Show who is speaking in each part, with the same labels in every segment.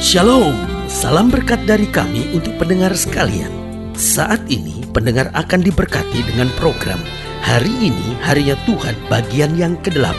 Speaker 1: Shalom, salam berkat dari kami untuk pendengar sekalian. Saat ini pendengar akan diberkati dengan program Hari Ini Harinya Tuhan bagian yang ke-8.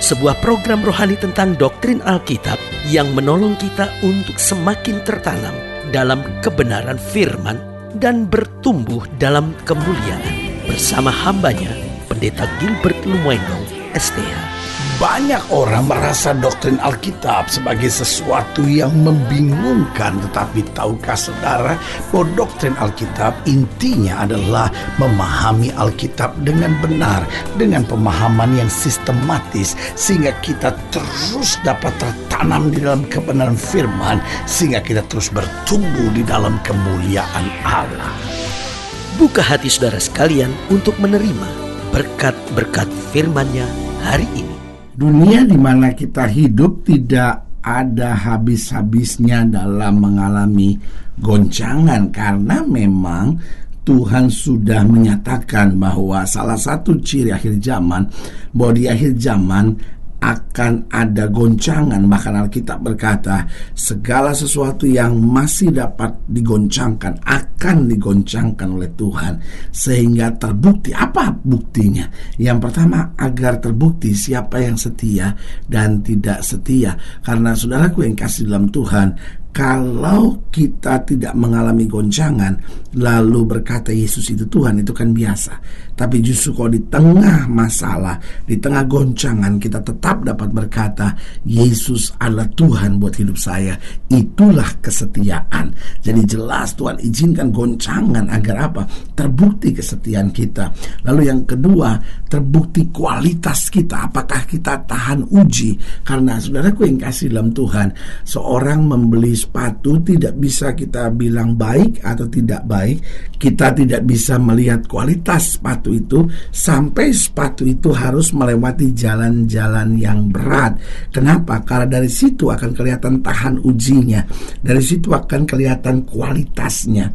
Speaker 1: Sebuah program rohani tentang doktrin Alkitab yang menolong kita untuk semakin tertanam dalam kebenaran firman dan bertumbuh dalam kemuliaan. Bersama hambanya, Pendeta Gilbert Lumwendong, STH.
Speaker 2: Banyak orang merasa doktrin Alkitab sebagai sesuatu yang membingungkan. Tetapi tahukah saudara bahwa doktrin Alkitab intinya adalah memahami Alkitab dengan benar, dengan pemahaman yang sistematis, sehingga kita terus dapat tertanam di dalam kebenaran firman, sehingga kita terus bertumbuh di dalam kemuliaan Allah.
Speaker 1: Buka hati saudara sekalian untuk menerima berkat-berkat firman-Nya hari ini.
Speaker 2: Dunia di mana kita hidup tidak ada habis-habisnya dalam mengalami goncangan, karena memang Tuhan sudah menyatakan bahwa salah satu ciri akhir zaman, bahwa di akhir zaman akan ada goncangan. Bahkan Alkitab berkata segala sesuatu yang masih dapat digoncangkan akan digoncangkan oleh Tuhan, sehingga terbukti. Apa buktinya? Yang pertama, agar terbukti siapa yang setia dan tidak setia. Karena saudaraku yang kasih dalam Tuhan, kalau kita tidak mengalami goncangan lalu berkata Yesus itu Tuhan, itu kan biasa. Tapi justru kalau di tengah masalah, di tengah goncangan, kita tetap dapat berkata Yesus adalah Tuhan buat hidup saya, itulah kesetiaan. Jadi jelas Tuhan izinkan goncangan agar apa? Terbukti kesetiaan kita. Lalu yang kedua, terbukti kualitas kita, apakah kita tahan uji. Karena saudaraku yang kasih dalam Tuhan, seorang membeli sepatu tidak bisa kita bilang baik atau tidak baik. Kita tidak bisa melihat kualitas sepatu itu sampai sepatu itu harus melewati jalan-jalan yang berat. Kenapa? Karena dari situ akan kelihatan tahan ujinya, dari situ akan kelihatan kualitasnya.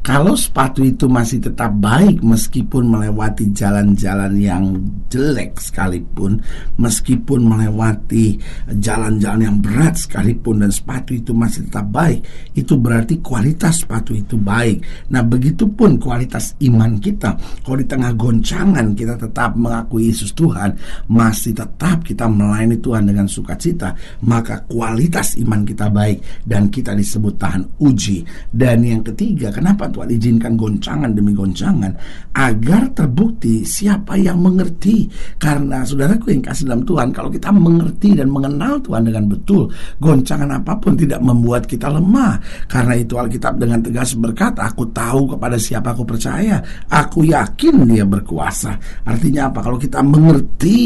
Speaker 2: Kalau sepatu itu masih tetap baik meskipun melewati jalan-jalan yang jelek sekalipun, meskipun melewati jalan-jalan yang berat sekalipun, dan sepatu itu masih tetap baik, itu berarti kualitas sepatu itu baik. Nah, begitupun kualitas iman kita. Kalau di tengah goncangan kita tetap mengakui Yesus Tuhan, masih tetap kita melayani Tuhan dengan sukacita, maka kualitas iman kita baik dan kita disebut tahan uji. Dan yang ketiga, kenapa Tuhan izinkan goncangan demi goncangan? Agar terbukti siapa yang mengerti. Karena saudaraku yang kasih dalam Tuhan, kalau kita mengerti dan mengenal Tuhan dengan betul, goncangan apapun tidak membuat kita lemah. Karena itu Alkitab dengan tegas berkata, aku tahu kepada siapa aku percaya, aku yakin dia berkuasa. Artinya apa? Kalau kita mengerti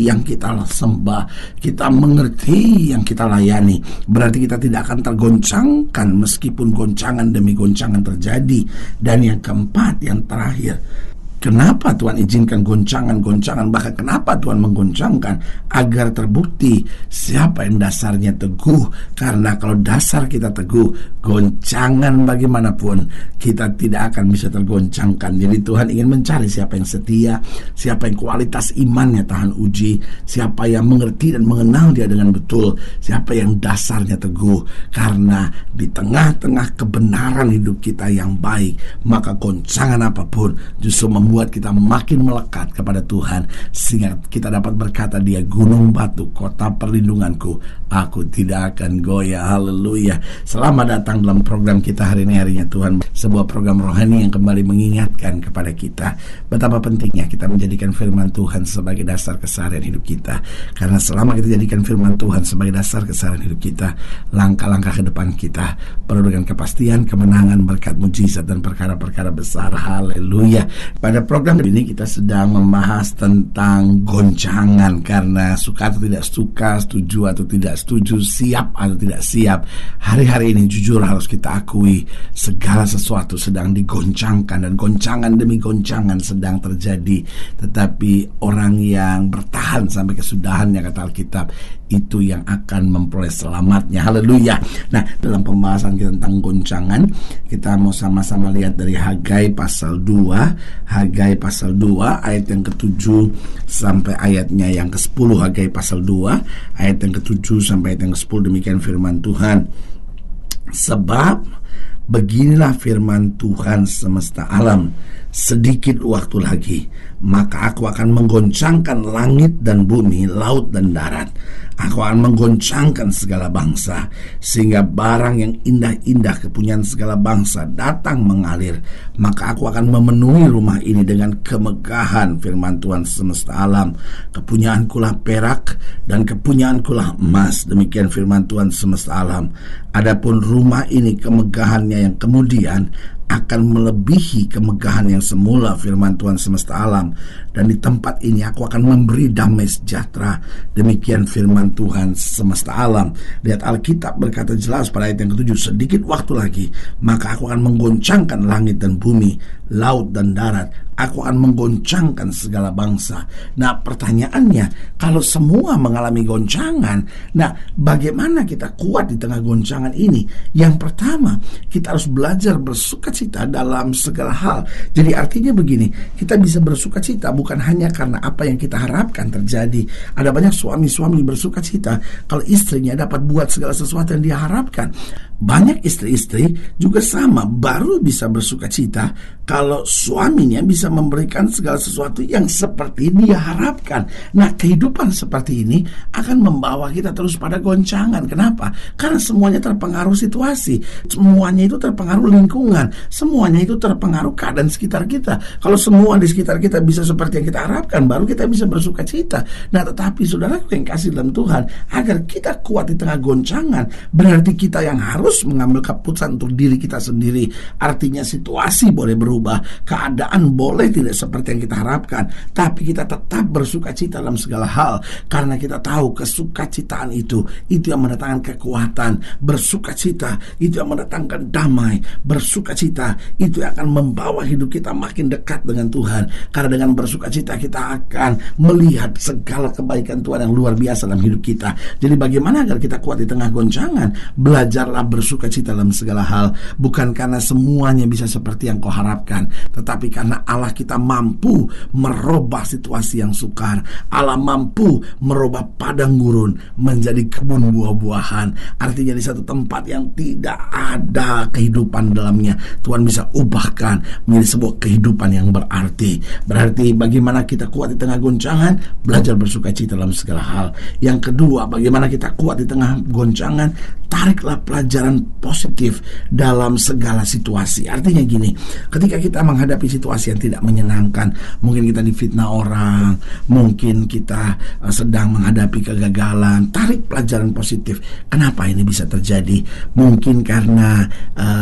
Speaker 2: yang kita sembah, kita mengerti yang kita layani, berarti kita tidak akan tergoncangkan meskipun goncangan demi goncangan terjadi. Dan yang keempat, yang terakhir, kenapa Tuhan izinkan goncangan-goncangan? Bahkan kenapa Tuhan menggoncangkan? Agar terbukti siapa yang dasarnya teguh. Karena kalau dasar kita teguh, goncangan bagaimanapun kita tidak akan bisa tergoncangkan. Jadi Tuhan ingin mencari siapa yang setia, siapa yang kualitas imannya tahan uji, siapa yang mengerti dan mengenal dia dengan betul, siapa yang dasarnya teguh. Karena di tengah-tengah kebenaran hidup kita yang baik, maka goncangan apapun justru membuat kita makin melekat kepada Tuhan, sehingga kita dapat berkata, dia gunung batu, kota perlindunganku, aku tidak akan goyah. Haleluya. Selamat datang dalam program kita hari ini, Harinya Tuhan, sebuah program rohani yang kembali mengingatkan kepada kita betapa pentingnya kita menjadikan firman Tuhan sebagai dasar keseharian hidup kita. Karena selama kita jadikan firman Tuhan sebagai dasar keseharian hidup kita, langkah-langkah ke depan kita penuh dengan kepastian, kemenangan, berkat, mujizat, dan perkara-perkara besar. Haleluya. Pada program ini kita sedang membahas tentang goncangan, karena suka atau tidak suka, setuju atau tidak setuju, siap atau tidak siap. Hari-hari ini jujur harus kita akui, segala sesuatu sedang digoncangkan, dan goncangan demi goncangan sedang terjadi. Tetapi orang yang bertahan sampai kesudahannya, kata Alkitab, itu yang akan memperoleh selamatnya. Haleluya. Nah, dalam pembahasan kita tentang goncangan, kita mau sama-sama lihat dari Hagai pasal 2. Hagai Hagai pasal 2 ayat yang ke-7 sampai ayatnya yang ke-10. Hagai pasal 2 ayat yang ke-7 sampai ayat yang ke-10. Demikian firman Tuhan. Sebab beginilah firman Tuhan semesta alam, sedikit waktu lagi maka aku akan menggoncangkan langit dan bumi, laut dan darat. Aku akan menggoncangkan segala bangsa, sehingga barang yang indah-indah kepunyaan segala bangsa datang mengalir. Maka aku akan memenuhi rumah ini dengan kemegahan, firman Tuhan semesta alam. Kepunyaankulah perak dan kepunyaankulah emas. Demikian firman Tuhan semesta alam. Adapun rumah ini kemegahannya yang kemudian akan melebihi kemegahan yang semula, firman Tuhan semesta alam. Dan di tempat ini aku akan memberi damai sejahtera. Demikian firman Tuhan semesta alam. Lihat, Alkitab berkata jelas pada ayat yang ke-7, sedikit waktu lagi maka aku akan menggoncangkan langit dan bumi, laut dan darat. Aku akan menggoncangkan segala bangsa. Nah, pertanyaannya, kalau semua mengalami goncangan, nah bagaimana kita kuat di tengah goncangan ini? Yang pertama, kita harus belajar bersukacita dalam segala hal. Jadi artinya begini, kita bisa bersukacita bukan hanya karena apa yang kita harapkan terjadi. Ada banyak suami-suami bersukacita kalau istrinya dapat buat segala sesuatu yang dia harapkan. Banyak istri-istri juga sama, baru bisa bersukacita kalau suaminya bisa memberikan segala sesuatu yang seperti dia harapkan. Nah, kehidupan seperti ini akan membawa kita terus pada goncangan. Kenapa? Karena semuanya terpengaruh situasi, semuanya itu terpengaruh lingkungan, semuanya itu terpengaruh keadaan sekitar kita. Kalau semua di sekitar kita bisa seperti yang kita harapkan, baru kita bisa bersukacita. Nah, tetapi saudaraku yang kasih dalam Tuhan, agar kita kuat di tengah goncangan, berarti kita yang harus mengambil keputusan untuk diri kita sendiri. Artinya situasi boleh berubah, keadaan boleh tidak seperti yang kita harapkan, tapi kita tetap bersukacita dalam segala hal, karena kita tahu kesukacitaan itu yang mendatangkan kekuatan. Bersukacita itu yang mendatangkan damai. Bersukacita itu yang akan membawa hidup kita makin dekat dengan Tuhan, karena dengan bersukacita kita akan melihat segala kebaikan Tuhan yang luar biasa dalam hidup kita. Jadi bagaimana agar kita kuat di tengah goncangan? Belajarlah bersukacita dalam segala hal, bukan karena semuanya bisa seperti yang kau harapkan, tetapi karena Allah kita mampu merubah situasi yang sukar. Allah mampu merubah padang gurun menjadi kebun buah-buahan. Artinya di satu tempat yang tidak ada kehidupan dalamnya, Tuhan bisa ubahkan menjadi sebuah kehidupan yang berarti. Berarti bagaimana kita kuat di tengah goncangan? Belajar bersukacita dalam segala hal. Yang kedua, bagaimana kita kuat di tengah goncangan? Tariklah pelajaran positif dalam segala situasi. Artinya gini, ketika kita menghadapi situasi yang tidak menyenangkan, mungkin kita difitnah orang, mungkin kita sedang menghadapi kegagalan, tarik pelajaran positif. Kenapa ini bisa terjadi? Mungkin karena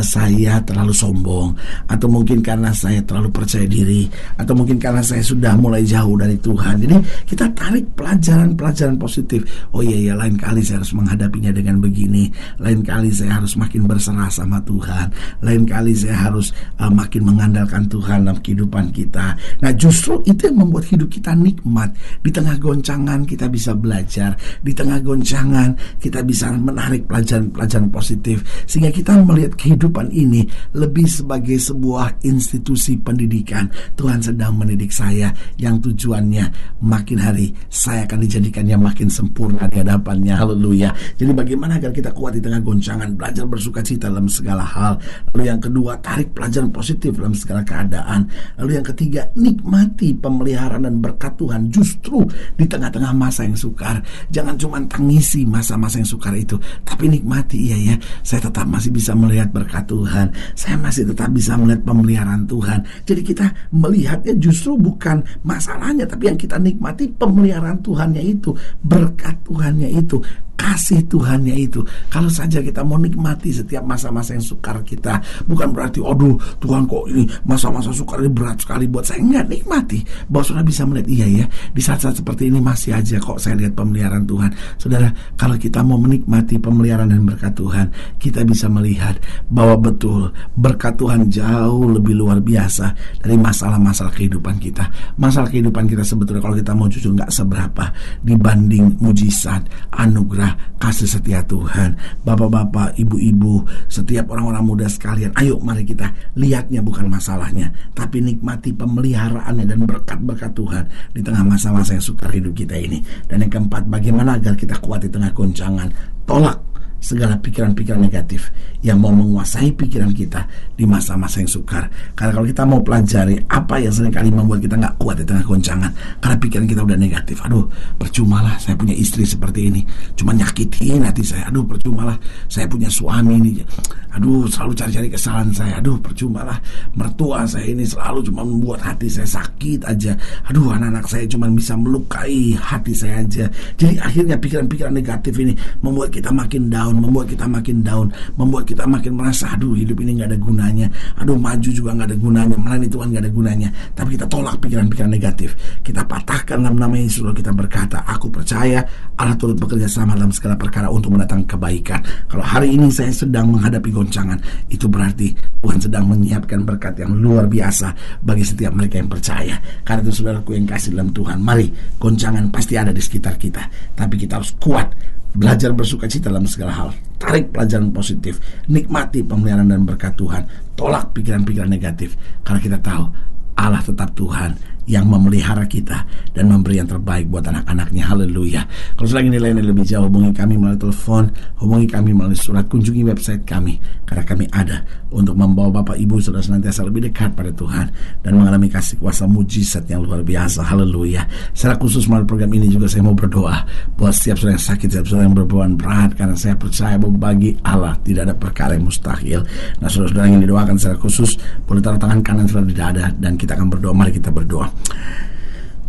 Speaker 2: saya terlalu sombong, atau mungkin karena saya terlalu percaya diri, atau mungkin karena saya sudah mulai jauh dari Tuhan. Jadi kita tarik pelajaran-pelajaran positif. Oh iya, lain kali saya harus menghadapinya dengan begini. Lain kali saya harus makin berserah sama Tuhan. Lain kali saya harus makin mengandalkan Tuhan dalam kehidupan kita. Nah, justru itu yang membuat hidup kita nikmat. Di tengah goncangan kita bisa belajar. Di tengah goncangan kita bisa menarik pelajaran-pelajaran positif, sehingga kita melihat kehidupan ini lebih sebagai sebuah institusi pendidikan. Tuhan sedang mendidik saya, yang tujuannya makin hari saya akan dijadikannya makin sempurna di hadapannya. Haleluya. Jadi bagaimana agar kita kuat di tengah goncangan? Belajar bersukacita dalam segala hal. Lalu yang kedua, tarik pelajaran positif dalam segala keadaan. Lalu yang ketiga, nikmati pemeliharaan dan berkat Tuhan justru di tengah-tengah masa yang sukar. Jangan cuma tangisi masa-masa yang sukar itu, tapi nikmati. Iya ya, saya tetap masih bisa melihat berkat Tuhan, saya masih tetap bisa melihat pemeliharaan Tuhan. Jadi kita melihatnya justru bukan masalahnya, tapi yang kita nikmati pemeliharaan Tuhannya itu, berkat Tuhannya itu, kasih Tuhannya itu. Kalau saja kita mau nikmati setiap masa-masa yang sukar kita, bukan berarti aduh Tuhan kok ini masa-masa sukar ini berat sekali buat saya. Enggak, nikmati bahwa saudara bisa melihat, iya ya, di saat-saat seperti ini masih aja kok saya lihat pemeliharaan Tuhan. Saudara, kalau kita mau menikmati pemeliharaan dan berkat Tuhan, kita bisa melihat bahwa betul berkat Tuhan jauh lebih luar biasa dari masalah-masalah kehidupan kita. Masalah kehidupan kita sebetulnya kalau kita mau jujur nggak seberapa dibanding mujizat, anugerah, kasih setia Tuhan. Bapak-bapak, ibu-ibu, setiap orang-orang muda sekalian, ayo mari kita lihatnya bukan masalahnya, tapi nikmati pemeliharaannya dan berkat-berkat Tuhan di tengah masa-masa yang sukar hidup kita ini. Dan yang keempat, bagaimana agar kita kuat di tengah goncangan? Tolak segala pikiran-pikiran negatif yang mau menguasai pikiran kita di masa-masa yang sukar. Karena kalau kita mau pelajari apa yang seringkali membuat kita gak kuat di tengah goncangan, karena pikiran kita udah negatif. Aduh, percumalah saya punya istri seperti ini, cuma nyakitin hati saya. Aduh, percumalah saya punya suami ini, aduh selalu cari-cari kesalahan saya. Aduh, percumalah mertua saya ini selalu cuma membuat hati saya sakit aja. Aduh, anak-anak saya cuma bisa melukai hati saya aja. Jadi akhirnya pikiran-pikiran negatif ini membuat kita makin down, membuat kita makin merasa aduh hidup ini gak ada gunanya, aduh maju juga gak ada gunanya, melayani Tuhan gak ada gunanya. Tapi kita tolak pikiran-pikiran negatif, kita patahkan dalam nama Yesus, lalu kita berkata, aku percaya Allah turut bekerja sama dalam segala perkara untuk mendatangkan kebaikan. Kalau hari ini saya sedang menghadapi goncangan, itu berarti Tuhan sedang menyiapkan berkat yang luar biasa bagi setiap mereka yang percaya. Karena itu saudaraku yang kasih dalam Tuhan, mari, goncangan pasti ada di sekitar kita, tapi kita harus kuat, belajar bersuka cita dalam segala hal, tarik pelajaran positif, nikmati pemeliharaan dan berkat Tuhan, tolak pikiran-pikiran negatif, karena kita tahu Allah tetap Tuhan yang memelihara kita dan memberi yang terbaik buat anak-anaknya. Haleluya. Kalau selagi nilainya lebih jauh, hubungi kami melalui telepon, hubungi kami melalui surat, kunjungi website kami, karena kami ada untuk membawa Bapak Ibu saudara senantiasa lebih dekat pada Tuhan dan mengalami kasih kuasa mujizat yang luar biasa. Haleluya. Secara khusus melalui program ini juga saya mau berdoa buat setiap saudara yang sakit, setiap saudara yang berbeban berat, karena saya percaya bahwa bagi Allah tidak ada perkara yang mustahil. Nah, saudara-saudara yang didoakan secara khusus boleh taruh tangan kanan saudara di dada dan kita akan berdoa. Mari kita berdoa.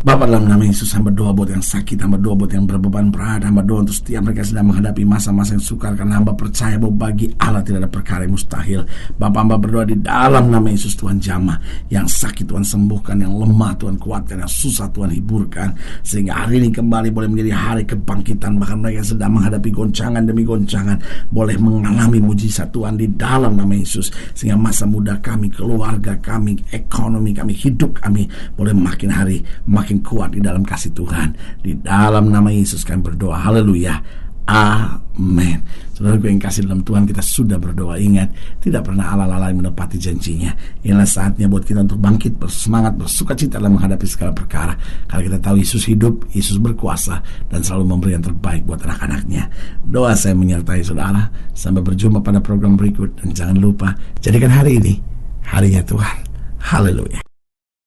Speaker 2: Bapa, dalam nama Yesus, hamba doa buat yang sakit, hamba doa buat yang berbeban berat, hamba doa untuk setiap mereka sedang menghadapi masa-masa yang sukar, karena hamba percaya bahwa bagi Allah tidak ada perkara yang mustahil. Bapa, hamba berdoa di dalam nama Yesus, Tuhan jamah yang sakit Tuhan sembuhkan, yang lemah Tuhan kuatkan, yang susah Tuhan hiburkan, sehingga hari ini kembali boleh menjadi hari kebangkitan. Bahkan mereka yang sedang menghadapi goncangan demi goncangan boleh mengalami mujizat Tuhan di dalam nama Yesus, sehingga masa muda kami, keluarga kami, ekonomi kami, hidup kami boleh makin hari makin kuat di dalam kasih Tuhan. Di dalam nama Yesus kami berdoa. Haleluya. Amin. Saudaraku yang kasih dalam Tuhan, kita sudah berdoa. Ingat, tidak pernah Allah lalai menepati janjinya. Inilah saatnya buat kita untuk bangkit, bersemangat, bersuka cita dalam menghadapi segala perkara. Karena kita tahu Yesus hidup, Yesus berkuasa, dan selalu memberi yang terbaik buat anak-anaknya. Doa saya menyertai saudara. Sampai berjumpa pada program berikut. Dan jangan lupa, jadikan hari ini harinya Tuhan. Haleluya.